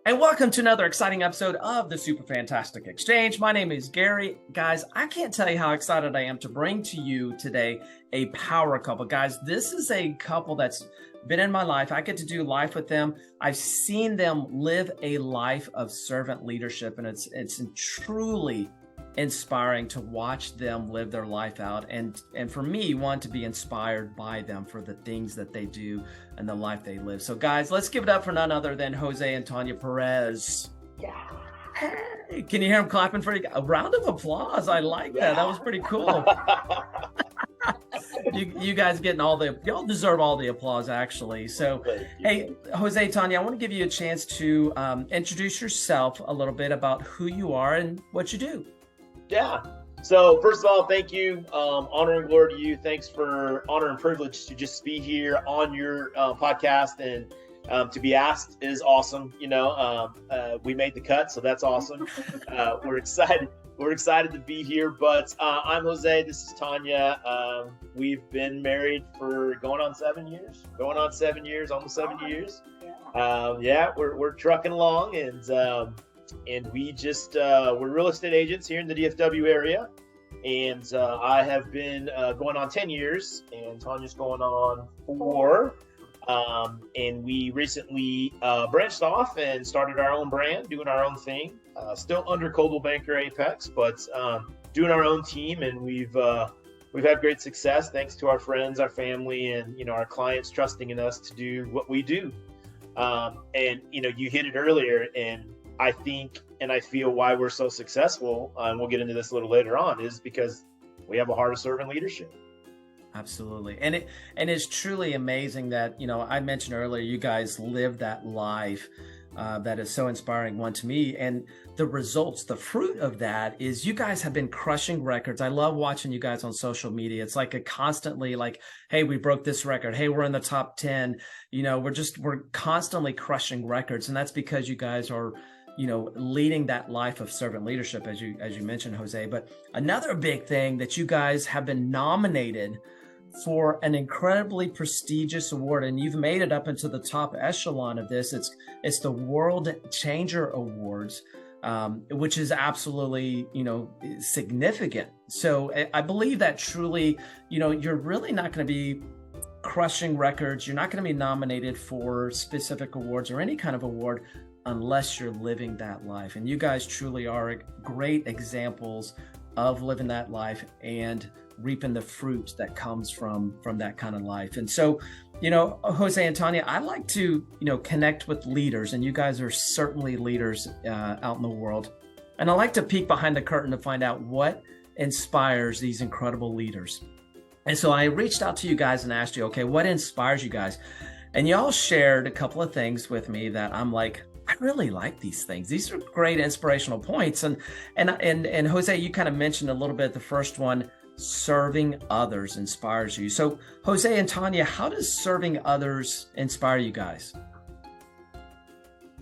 And welcome to another exciting episode of the Super Fantastic Exchange. My name is Gary. Guys, I can't tell you how excited I am to bring to you today a power couple. Guys, this is a couple that's been in my life. I get to do life with them. I've seen them live a life of servant leadership, and it's truly inspiring to watch them live their life out, and for me, want to be inspired by them for the things that they do and the life they live. So guys, let's give it up for none other than Jose and Tonia Perez. Yeah. Hey, can you hear them clapping for you? A round of applause. I like that. That was pretty cool. You guys getting y'all deserve all the applause, actually. So, hey, Jose, Tonia, I want to give you a chance to introduce yourself a little bit about who you are and what you do. Yeah. So first of all, thank you. Honor and glory to you. Thanks for honor and privilege to just be here on your podcast, and to be asked is awesome. You know, we made the cut, so that's awesome. We're excited. We're excited to be here. But I'm Jose. This is Tonia. We've been married for going on 7 years, almost 7 years. Yeah, we're trucking along, and we just we're real estate agents here in the DFW area, and I have been going on 10 years, and Tonia's going on 4. And we recently branched off and started our own brand, doing our own thing, still under Coldwell Banker Apex, but doing our own team, and we've had great success thanks to our friends, our family, and our clients trusting in us to do what we do. And you hit it earlier, and I think and I feel why we're so successful, and we'll get into this a little later on, is because we have a heart of servant leadership. Absolutely. And it's truly amazing that, I mentioned earlier, you guys live that life that is so inspiring, one to me. And the results, the fruit of that is you guys have been crushing records. I love watching you guys on social media. It's like a constantly like, hey, we broke this record. Hey, we're in the top 10. We're constantly crushing records. And that's because you guys are leading that life of servant leadership, as you mentioned, Jose. But another big thing that you guys have been nominated for an incredibly prestigious award, and you've made it up into the top echelon of this. It's the World Changer Awards, which is absolutely, significant. So I believe that truly, you're really not going to be crushing records. You're not going to be nominated for specific awards or any kind of award unless you're living that life. And you guys truly are great examples of living that life and reaping the fruit that comes from that kind of life. And so, Jose and Tonia, I'd like to, connect with leaders, and you guys are certainly leaders out in the world. And I like to peek behind the curtain to find out what inspires these incredible leaders. And so I reached out to you guys and asked you, okay, what inspires you guys? And y'all shared a couple of things with me that I'm like, I really like these things. These are great inspirational points. And Jose, you kind of mentioned a little bit, the first one, serving others inspires you. So Jose and Tonia, how does serving others inspire you guys?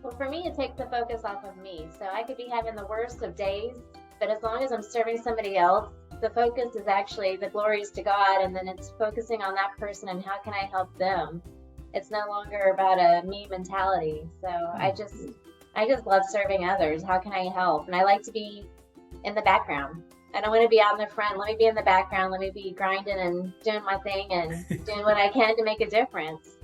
Well, for me, it takes the focus off of me. So I could be having the worst of days, but as long as I'm serving somebody else, the focus is actually the glories to God, and then it's focusing on that person and how can I help them. It's no longer about a me mentality. So I just love serving others. How can I help? And I like to be in the background. I don't want to be out in the front. Let me be in the background. Let me be grinding and doing my thing and doing what I can to make a difference.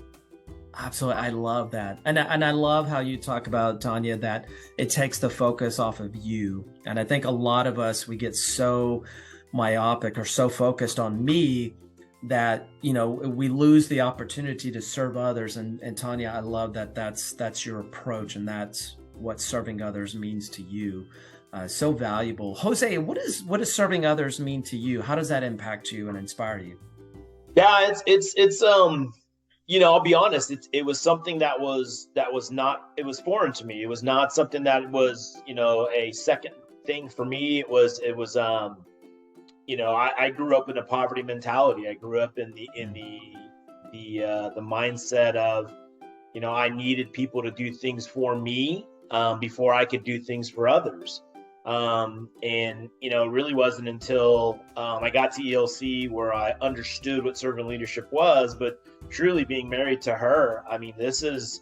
Absolutely. I love that. And I love how you talk about, Tonia, that it takes the focus off of you. And I think a lot of us, we get so myopic or so focused on me that, we lose the opportunity to serve others. And Tonia, I love that that's your approach, and that's what serving others means to you. So valuable. Jose, what does serving others mean to you? How does that impact you and inspire you? Yeah, it's I'll be honest, it was something that was foreign to me. It was not something that was, a second thing for me. It was I grew up in a poverty mentality. I grew up in the mindset of, I needed people to do things for me before I could do things for others. It really wasn't until I got to ELC where I understood what servant leadership was. But truly being married to her, I mean, this is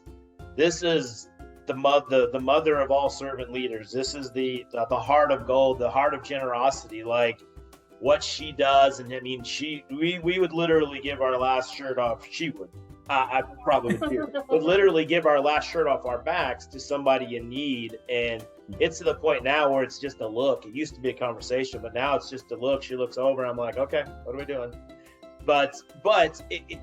the mother of all servant leaders. This is the heart of gold, the heart of generosity. Like what she does, and I mean, we would literally give our last shirt off. She would. I probably would literally give our last shirt off our backs to somebody in need, and it's to the point now where it's just a look. It used to be a conversation, but now it's just a look. She looks over, I'm like, okay, what are we doing? But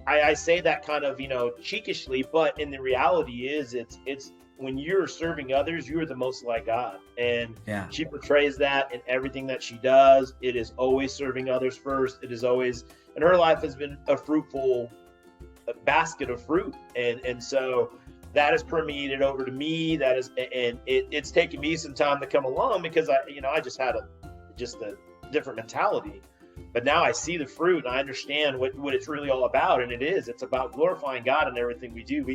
I say that kind of, cheekishly, but in the reality is it's when you're serving others, you're the most like God. And she portrays that in everything that she does. It is always serving others first. It is always, and her life has been a fruitful basket of fruit. And so that has permeated over to me. That is, and it's taken me some time to come along because I just had a different mentality. But now I see the fruit and I understand what it's really all about. And it's about glorifying God in everything we do.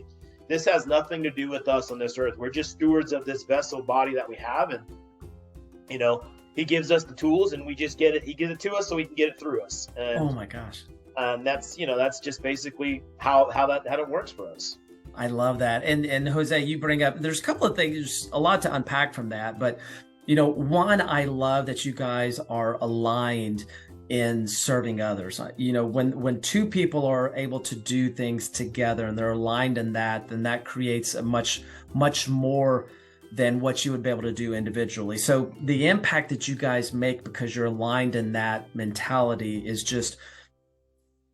This has nothing to do with us on this earth. We're just stewards of this vessel body that we have. And, he gives us the tools and we just get it. He gives it to us so we can get it through us. And, oh my gosh. That's just basically how it works for us. I love that. And Jose, you bring up, there's a couple of things, there's a lot to unpack from that. But, one, I love that you guys are aligned in serving others. When two people are able to do things together and they're aligned in that, then that creates a much more than what you would be able to do individually. So the impact that you guys make because you're aligned in that mentality is just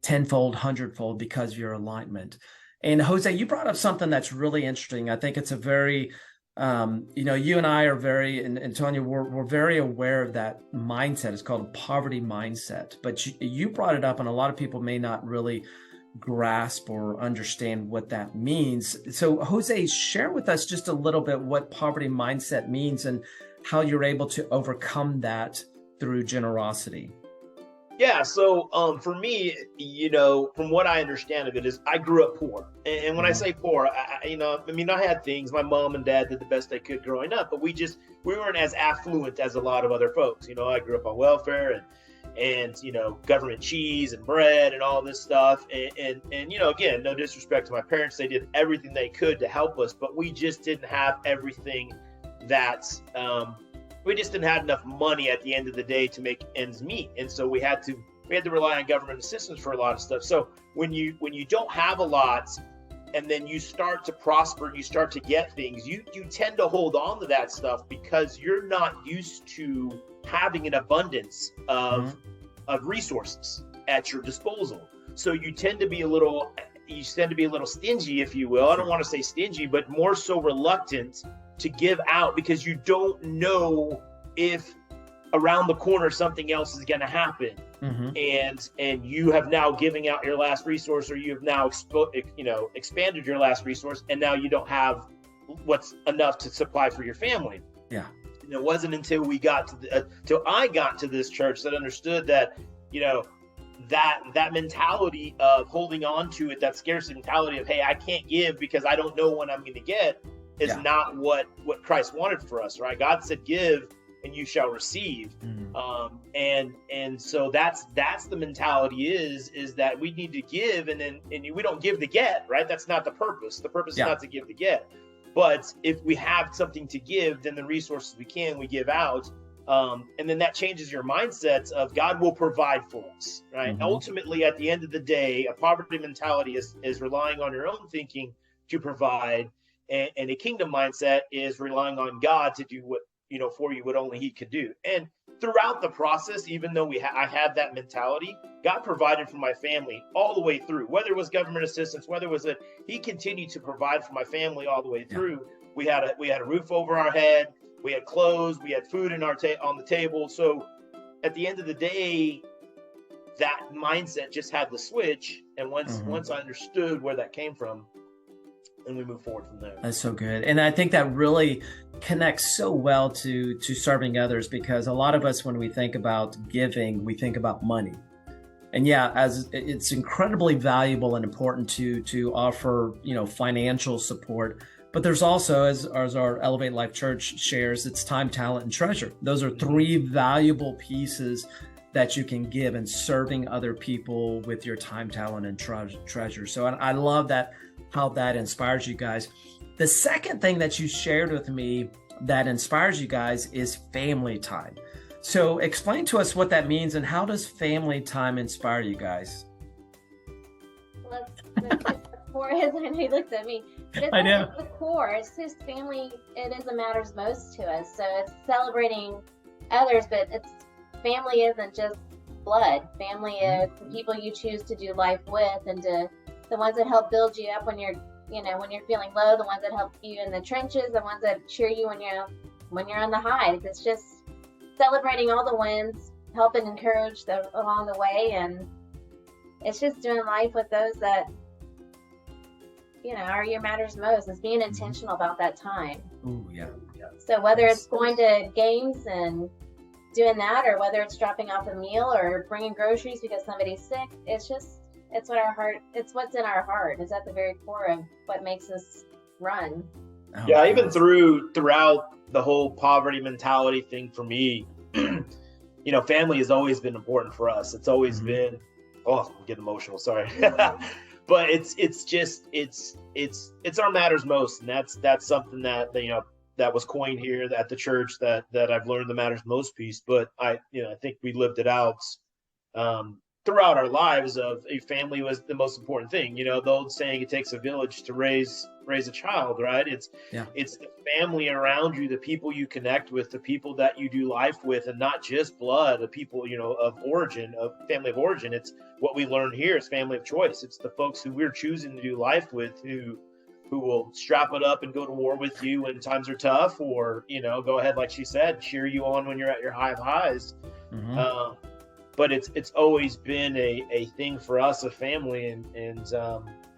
tenfold, hundredfold because of your alignment. And Jose, you brought up something that's really interesting. I think it's a very you and I are very, and Tonia, we're very aware of that mindset. It's called a poverty mindset. But you brought it up, and a lot of people may not really grasp or understand what that means. So, Jose, share with us just a little bit what poverty mindset means and how you're able to overcome that through generosity. Yeah, so for me, from what I understand of it is I grew up poor. And when I say poor, I had things. My mom and dad did the best they could growing up, but we weren't as affluent as a lot of other folks. I grew up on welfare and government cheese and bread and all this stuff. And again, no disrespect to my parents. They did everything they could to help us, but we just didn't have everything that we just didn't have enough money at the end of the day to make ends meet. And so we had to rely on government assistance for a lot of stuff. So when you don't have a lot and then you start to prosper, you start to get things, you tend to hold on to that stuff because you're not used to having an abundance of resources at your disposal. So you tend to be a little stingy, if you will. I don't want to say stingy, but more so reluctant to give out because you don't know if around the corner something else is going to happen. And you have now giving out your last resource, or you have now expanded your last resource, and now you don't have what's enough to supply for your family. And it wasn't until I got to this church that understood that that mentality of holding on to it, that scarcity mentality of, hey, I can't give because I don't know when I'm going to get, is not what Christ wanted for us, right? God said, give and you shall receive. And so that's the mentality is that we need to give and we don't give to get, right? That's not the purpose. The purpose is not to give to get. But if we have something to give, then the resources we give out. And then that changes your mindset of God will provide for us, right? Ultimately, at the end of the day, a poverty mentality is relying on your own thinking to provide. And a kingdom mindset is relying on God to do what, for you, what only he could do. And throughout the process, even though I had that mentality, God provided for my family all the way through, whether it was government assistance, whether it was he continued to provide for my family all the way through. We had a roof over our head. We had clothes, we had food on the table. So at the end of the day, that mindset just had the switch. And once I understood where that came from, and we move forward from there. That's so good. And I think that really connects so well to serving others, because a lot of us, when we think about giving, we think about money. And as it's incredibly valuable and important to offer, financial support. But there's also, as our Elevate Life Church shares, it's time, talent, and treasure. Those are three valuable pieces that you can give in serving other people with your time, talent, and treasure. So I love that, how that inspires you guys. The second thing that you shared with me that inspires you guys is family time. So explain to us what that means, and how does family time inspire you guys? Well, the core is, I know he looked at me, but it's I know. It's the core. It's just family. It is what matters most to us. So it's celebrating others, but family isn't just blood. Family is the people you choose to do life with, and the ones that help build you up when you're feeling low, the ones that help you in the trenches, the ones that cheer you when you're on the highs. It's just celebrating all the wins, helping encourage along the way, and it's just doing life with those that are your matters most. It's being intentional about that time. Ooh, yeah. So whether it's going to games and doing that, or whether it's dropping off a meal or bringing groceries because somebody's sick, it's what's in our heart. It's at the very core of what makes us run. Oh, yeah, even throughout the whole poverty mentality thing for me, family has always been important for us. It's always been, I'm getting emotional, sorry. But it's our matters most. And that's something that was coined here at the church that I've learned the matters most piece. But I think we lived it out throughout our lives of a family was the most important thing. The old saying, it takes a village to raise a child, right? It's the family around you, the people you connect with, the people that you do life with, and not just blood, the people, of family of origin. It's what we learn here is family of choice. It's the folks who we're choosing to do life with, who will strap it up and go to war with you when times are tough, or, go ahead, like she said, cheer you on when you're at your high of highs. But it's always been a thing for us, a family, and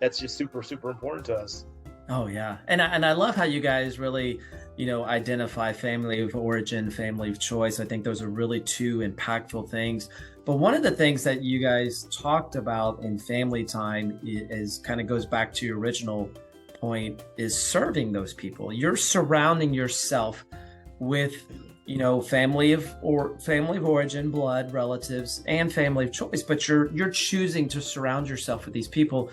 that's just super, super important to us. Oh yeah, and I love how you guys really, identify family of origin, family of choice. I think those are really two impactful things. But one of the things that you guys talked about in family time is kind of goes back to your original point, is serving those people. You're surrounding yourself with family of origin, blood relatives, and family of choice, but you're choosing to surround yourself with these people,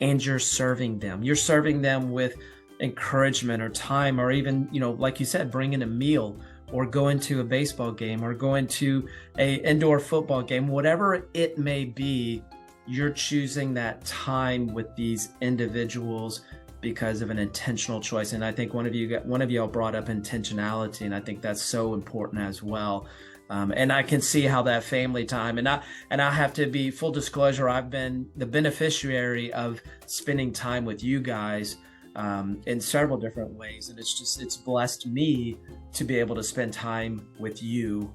and you're serving them. You're serving them with encouragement or time, or even, like you said, bringing a meal, or going to a baseball game, or going to a indoor football game, whatever it may be. You're choosing that time with these individuals because of an intentional choice. And I think one of y'all brought up intentionality, and I think that's so important as well. And I can see how that family time, and I have to be full disclosure, I've been the beneficiary of spending time with you guys in several different ways, and it's blessed me to be able to spend time with you,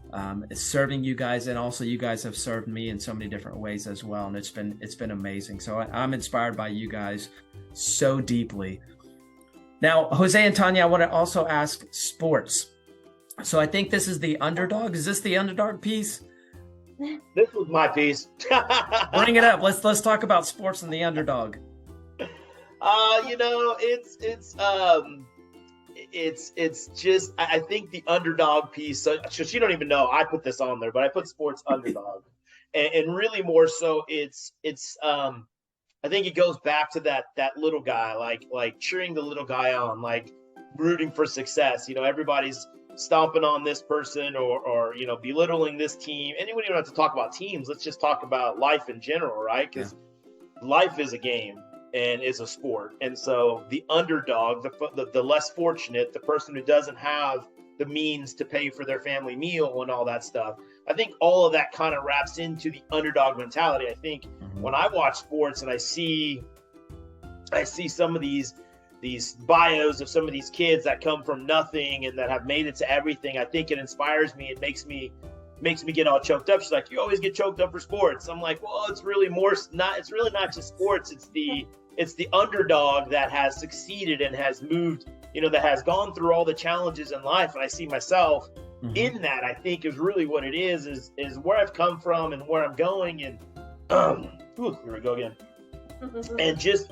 serving you guys, and also you guys have served me in so many different ways as well, and it's been amazing. So I'm inspired by you guys so deeply. Now, Jose and Tonia, I want to also ask sports. So I think this is the underdog. Is this the underdog piece? This was my piece. Bring it up. Let's talk about sports and the underdog. It's just, I think the underdog piece. So she don't even know I put this on there, but I put sports underdog, and really more so, it's I think it goes back to that little guy, like cheering the little guy on, like rooting for success. Everybody's stomping on this person or belittling this team. And we don't have to talk about teams. Let's just talk about life in general, right? Because life is a game and is a sport. And so the underdog, the less fortunate, the person who doesn't have the means to pay for their family meal and all that stuff, I think all of that kind of wraps into the underdog mentality. I think when I watch sports and I see some of these bios of some of these kids that come from nothing and that have made it to everything, I think it inspires me. It makes me get all choked up. She's like, you always get choked up for sports. I'm like, well, it's really not just sports. It's the underdog that has succeeded and has moved, that has gone through all the challenges in life. And I see myself in that. I think is really what it is where I've come from and where I'm going. And here we go again. And just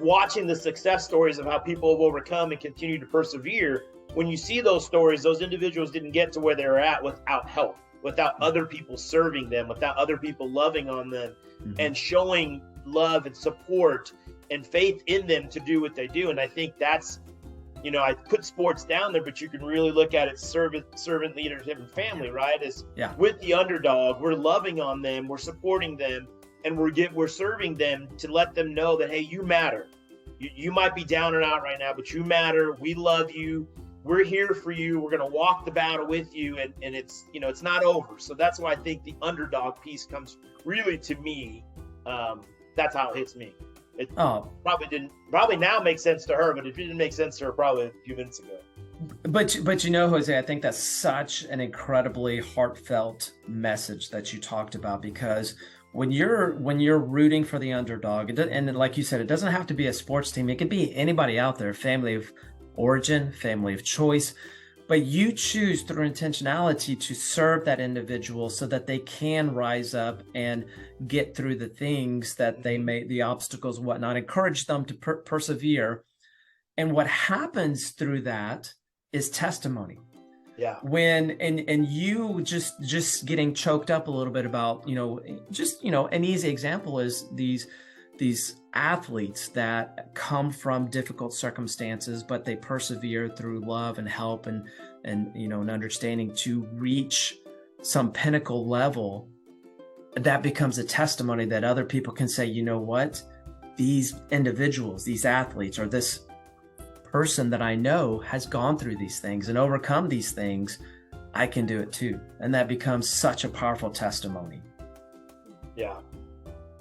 watching the success stories of how people have overcome and continue to persevere. When you see those stories, those individuals didn't get to where they were at without help, without other people serving them, without other people loving on them and showing love and support and faith in them to do what they do. And I think that's I put sports down there, but you can really look at it servant leadership and family, right? Is with the underdog, we're loving on them, we're supporting them, and we're serving them to let them know that, hey, you matter. You might be down and out right now, but you matter. We love you. We're here for you. We're going to walk the battle with you, and it's it's not over. So that's why I think the underdog piece comes really to me. That's how it hits me. It probably now makes sense to her, but it didn't make sense to her probably a few minutes ago. But Jose, I think that's such an incredibly heartfelt message that you talked about, because when you're rooting for the underdog, and like you said, it doesn't have to be a sports team. It could be anybody out there, family of origin, family of choice, but you choose through intentionality to serve that individual so that they can rise up and get through the things that they may, the obstacles, whatnot, encourage them to persevere. And what happens through that is testimony. Yeah. When and you just getting choked up a little bit about, an easy example is these athletes that come from difficult circumstances, but they persevere through love and help and an understanding to reach some pinnacle level. That becomes a testimony that other people can say, you know what, these individuals, these athletes, or this person that I know has gone through these things and overcome these things. I can do it too. And that becomes such a powerful testimony. Yeah.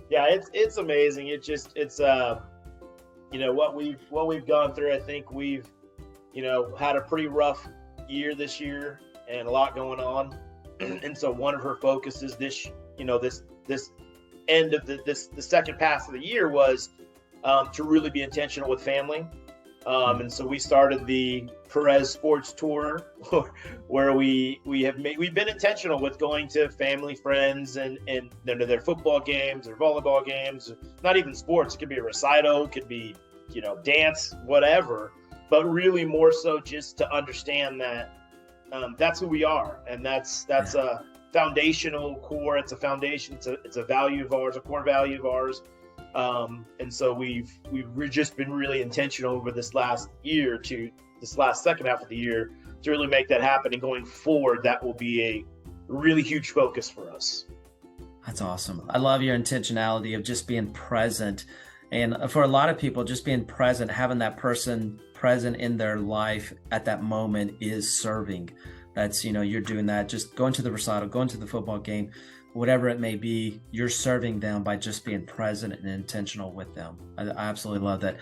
Yeah, it's amazing. It's what we've gone through. I think we've had a pretty rough year this year and a lot going on. And so one of her focuses this end of the second pass of the year was to really be intentional with family. And so we started the Perez Sports Tour, where we've been intentional with going to family, friends, and their football games, their volleyball games, not even sports. It could be a recital, it could be, dance, whatever, but really more so just to understand that that's who we are. And that's a foundational core. It's a foundation. It's a value of ours, a core value of ours. And so we've just been really intentional over this last second half of the year to really make that happen. And going forward, that will be a really huge focus for us. That's awesome. I love your intentionality of just being present. And for a lot of people, just being present, having that person present in their life at that moment is serving. That's, you're doing that, just going to the recital, going to the football game, whatever it may be, you're serving them by just being present and intentional with them. I absolutely love that.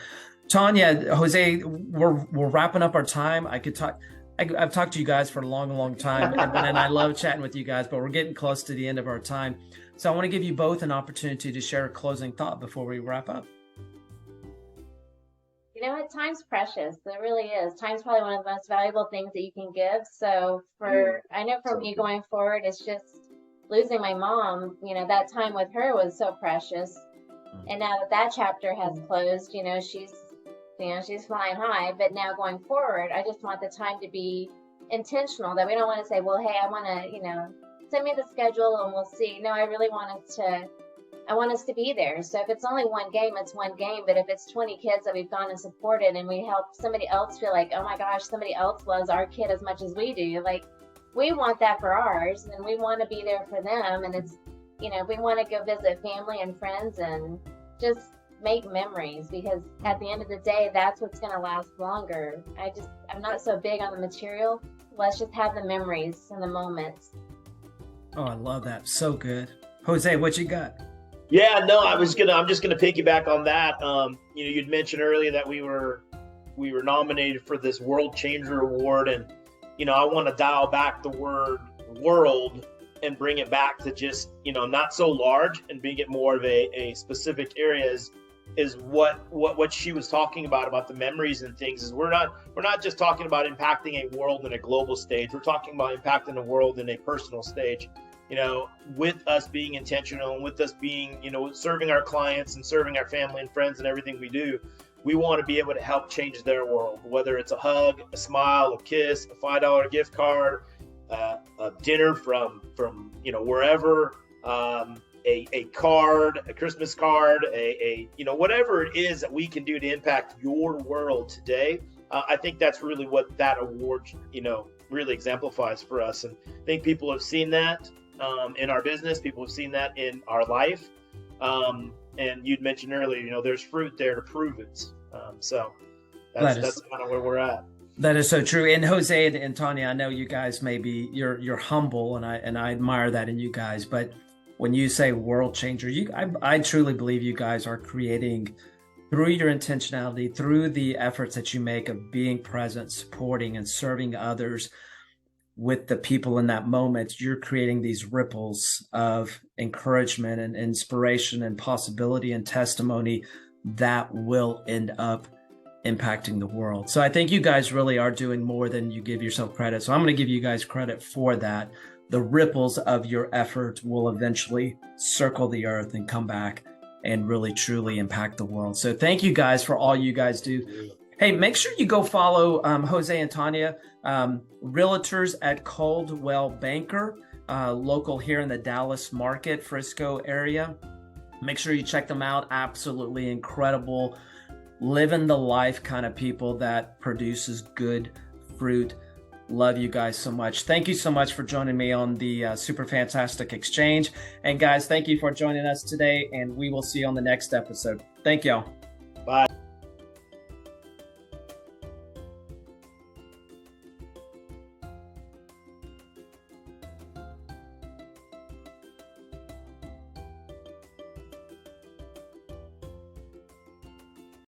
Tonia, Jose, we're wrapping up our time. I've talked to you guys for a long, long time, and I love chatting with you guys, but we're getting close to the end of our time. So I want to give you both an opportunity to share a closing thought before we wrap up. Time's precious. It really is. Time's probably one of the most valuable things that you can give. So I know for me going forward, it's just losing my mom, that time with her was so precious. And now that chapter has closed, she's flying high. But now going forward, I just want the time to be intentional, that we don't want to say, well, hey, I want to, send me the schedule and we'll see. No, I really want us to be there. So if it's only one game, it's one game. But if it's 20 kids that we've gone and supported and we help somebody else feel like, oh my gosh, somebody else loves our kid as much as we do, like, we want that for ours, and we want to be there for them. And it's, we want to go visit family and friends and just make memories, because at the end of the day, that's what's going to last longer. I'm not so big on the material. Let's just have the memories and the moments. Oh, I love that. So good. Jose, what you got? Yeah, no, I'm just gonna piggyback on that. You'd mentioned earlier that we were nominated for this World Changer Award, and I want to dial back the word world and bring it back to just not so large, and being it more of a specific area is what she was talking about the memories and things. Is we're not just talking about impacting a world in a global stage. We're talking about impacting the world in a personal stage. With us being intentional and with us being, serving our clients and serving our family and friends and everything we do, we want to be able to help change their world, whether it's a hug, a smile, a kiss, a $5 gift card, a dinner from wherever, a card, a Christmas card, whatever it is that we can do to impact your world today. I think that's really what that award, really exemplifies for us. And I think people have seen that in our business. People have seen that in our life. And you'd mentioned earlier, there's fruit there to prove it. So that's kind of where we're at. That is so true. And Jose and Tonia, I know you guys you're humble, and I admire that in you guys. But when you say world changer, I truly believe you guys are creating, through your intentionality, through the efforts that you make of being present, supporting, and serving others with the people in that moment, you're creating these ripples of encouragement and inspiration and possibility and testimony that will end up impacting the world. So I think you guys really are doing more than you give yourself credit. So I'm going to give you guys credit for that. The ripples of your effort will eventually circle the earth and come back and really truly impact the world. So thank you guys for all you guys do. Hey, make sure you go follow Jose and Tonia, realtors at Coldwell Banker, local here in the Dallas market, Frisco area. Make sure you check them out. Absolutely incredible, living the life kind of people that produces good fruit. Love you guys so much. Thank you so much for joining me on the Super Fantastic Exchange. And guys, thank you for joining us today, and we will see you on the next episode. Thank y'all.